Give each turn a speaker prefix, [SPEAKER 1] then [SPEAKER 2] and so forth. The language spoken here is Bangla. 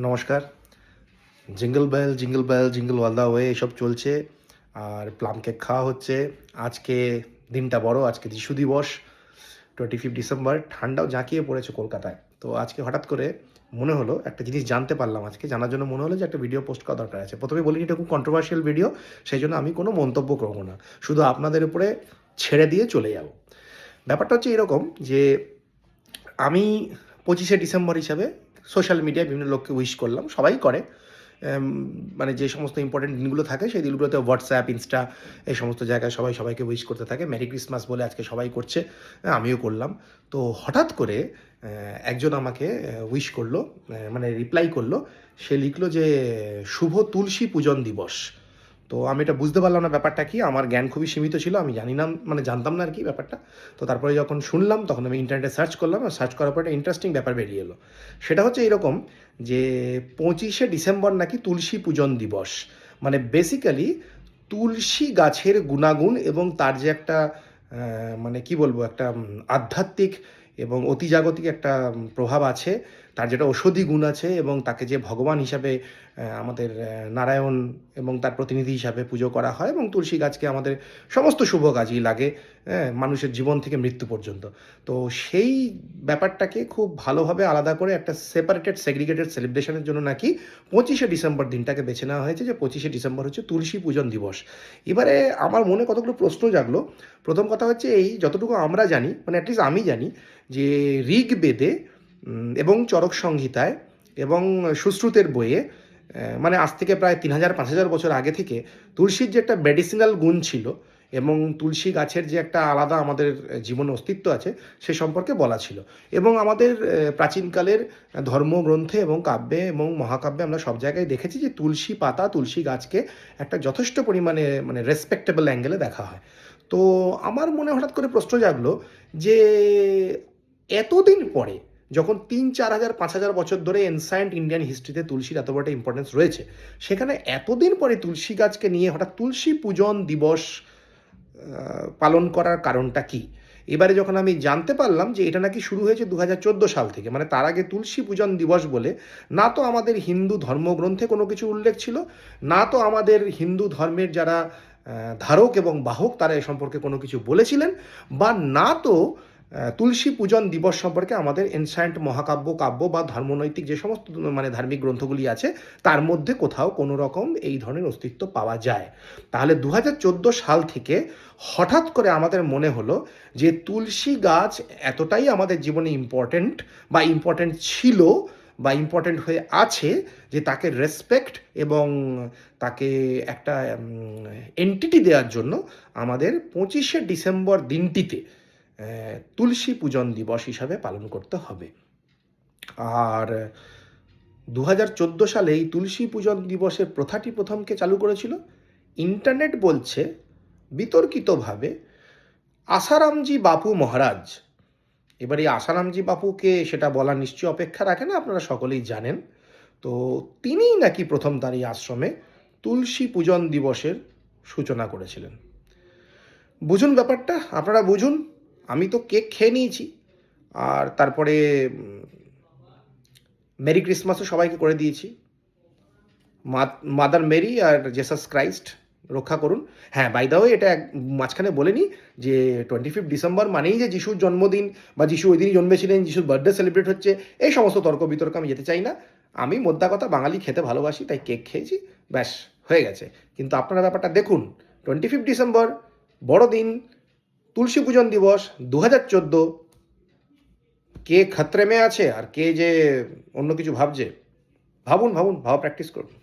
[SPEAKER 1] নমস্কার। Jingle bell, jingle bell, jingle all the way এসব চলছে। আর প্লাম কেক খাওয়া হচ্ছে। আজকে দিনটা বড়, আজকে যিশু দিবস, 25 ডিসেম্বর। ঠান্ডাও জাঁকিয়ে পড়েছে কলকাতায়। তো আজকে হঠাৎ করে মনে হলো, একটা জিনিস জানতে পারলাম আজকে। জানার জন্য মনে হলো যে একটা ভিডিও পোস্ট করা দরকার আছে। প্রথমে বলিনি এটা খুব কন্ট্রোভার্সিয়াল ভিডিও, সেই জন্য আমি কোনো মন্তব্য করব না। শুধু আপনাদের উপরে ছেড়ে দিয়ে চলে যাব। ব্যাপারটা হচ্ছে এরকম যে আমি 25শে ডিসেম্বর হিসাবে সোশ্যাল মিডিয়ায় বিভিন্ন লোককে উইশ করলাম। সবাই করে। এম মানে যে সমস্ত ইম্পর্টেন্ট দিনগুলো থাকে সেই দিনগুলোতে হোয়াটসঅ্যাপ, ইনস্টা এই সমস্ত জায়গায় সবাই সবাইকে উইশ করতে থাকে। মেরি ক্রিসমাস বলে আজকে সবাই করছে। আমিও করলাম। তো হঠাৎ করে একজন আমাকে উইশ করলো, মানে রিপ্লাই করলো। সে লিখলো যে, "শুভ তুলসী পূজন দিবস।" তো আমি এটা বুঝতে পারলাম না ব্যাপারটা কী। আমার জ্ঞান খুবই সীমিত ছিল। আমি জানি না, মানে জানতাম না আর কি ব্যাপারটা। তো তারপরে যখন শুনলাম তখন আমি ইন্টারনেটে সার্চ করলাম। আর সার্চ করার পর একটা ইন্টারেস্টিং ব্যাপার বেরিয়ে এলো। সেটা হচ্ছে এরকম যে 25শে ডিসেম্বর নাকি তুলসী পূজন দিবস। মানে বেসিক্যালি তুলসী গাছের গুণাগুণ এবং তার যে একটা মানে কি বলবো, একটা আধ্যাত্মিক এবং অতিজাগতিক একটা প্রভাব আছে। তার যেটা ঔষধি গুণ আছে এবং তাকে যে ভগবান হিসাবে আমাদের নারায়ণ এবং তার প্রতিনিধি হিসাবে পুজো করা হয়, এবং তুলসী গাছকে আমাদের সমস্ত শুভ কাজেই লাগে, মানুষের জীবন থেকে মৃত্যু পর্যন্ত। তো সেই ব্যাপারটাকে খুব ভালোভাবে আলাদা করে একটা সেপারেটেড সেগ্রিগেটেড সেলিব্রেশনের জন্য নাকি 25শে ডিসেম্বর দিনটাকে বেছে নেওয়া হয়েছে, যে 25শে ডিসেম্বর হচ্ছে তুলসী পূজন দিবস। এবারে আমার মনে কতগুলো প্রশ্ন জাগলো। প্রথম কথা হচ্ছে এই, যতটুকু আমরা জানি, মানে অ্যাটলিস্ট আমি জানি, যে ঋগ্বেদে এবং চরক সংহিতায় এবং সুশ্রুতের বইয়ে, মানে আজ থেকে প্রায় 3000-5000 বছর আগে থেকে তুলসীর যে একটা মেডিসিনাল গুণ ছিল এবং তুলসী গাছের যে একটা আলাদা আমাদের জীবনে অস্তিত্ব আছে সে সম্পর্কে বলা ছিল। এবং আমাদের প্রাচীনকালের ধর্মগ্রন্থে এবং কাব্যে এবং মহাকাব্যে আমরা সব জায়গায় দেখেছি যে তুলসী পাতা, তুলসী গাছকে একটা যথেষ্ট পরিমাণে মানে রেসপেক্টেবল অ্যাঙ্গেলে দেখা হয়। তো আমার মনে হঠাৎ করে প্রশ্ন জাগলো যে এতদিন পরে, যখন 3000-4000 বছর ধরে এনসায়েন্ট ইন্ডিয়ান হিস্ট্রিতে তুলসীর এত বড় একটা ইম্পর্টেন্স রয়েছে, সেখানে এতদিন পরে তুলসী গাছকে নিয়ে হঠাৎ তুলসী পূজন দিবস পালন করার কারণটা কী? এবারে যখন আমি জানতে পারলাম যে এটা নাকি শুরু হয়েছে 2014 সাল থেকে, মানে তার আগে তুলসী পূজন দিবস বলে না তো আমাদের হিন্দু ধর্মগ্রন্থে কোনো কিছু উল্লেখ ছিল, না তো আমাদের হিন্দু ধর্মের যারা ধারক এবং বাহক তারা এ সম্পর্কে কোনো কিছু বলেছিলেন, বা না তো তুলসী পূজন দিবস সম্পর্কে আমাদের এনশায়েন্ট মহাকাব্য, কাব্য বা ধর্মনৈতিক যে সমস্ত মানে ধার্মিক গ্রন্থগুলি আছে তার মধ্যে কোথাও কোনো রকম এই ধরনের অস্তিত্ব পাওয়া যায়। তাহলে 2014 সাল থেকে হঠাৎ করে আমাদের মনে হলো যে তুলসী গাছ এতটাই আমাদের জীবনে ইম্পর্ট্যান্ট, বা ইম্পর্ট্যান্ট ছিল, বা ইম্পর্ট্যান্ট হয়ে আছে, যে তাকে রেসপেক্ট এবং তাকে একটা এন্টিটি দেওয়ার জন্য আমাদের 25শে ডিসেম্বর দিনটিতে তুলসী পূজন দিবস হিসাবে পালন করতে হবে। আর 2014 সালে এই তুলসী পূজন দিবসের প্রথাটি প্রথমকে চালু করেছিল, ইন্টারনেট বলছে বিতর্কিতভাবে, আসারামজি বাপু মহারাজ। এবার এই আসারামজি বাপুকে সেটা বলা নিশ্চয়ই অপেক্ষা রাখে না, আপনারা সকলেই জানেন। তো তিনিই নাকি প্রথম তার এই আশ্রমে তুলসী পূজন দিবসের সূচনা করেছিলেন। বুঝুন ব্যাপারটা, আপনারা বুঝুন। আমি তো কেক খেয়ে নিয়েছি, আর তারপরে মেরি ক্রিসমাসও সবাইকে করে দিয়েছি। মাদার মেরি আর জেসাস ক্রাইস্ট রক্ষা করুন। হ্যাঁ, বাই দ্য ওয়ে, এটা মাঝখানে বলে নিই যে 25 ডিসেম্বর মানেই যে যিশুর জন্মদিন, বা যিশু ওই দিনই জন্মেছিলেন, যিশুর বার্থডে সেলিব্রেট হচ্ছে, এই সমস্ত তর্ক বিতর্ক আমি যেতে চাই না। আমি মোদ্দা কথা বাঙালি খেতে ভালোবাসি, তাই কেক খেয়েছি, ব্যাস হয়ে গেছে। কিন্তু আপনারা ব্যাপারটা দেখুন, 25 ডিসেম্বর বড়দিন, তুলসী পূজন দিবস 2014, কে খতরে মে আছে আর কে যে অন্য কিছু ভাবছে। ভাবুন, ভাবা প্র্যাকটিস করুন।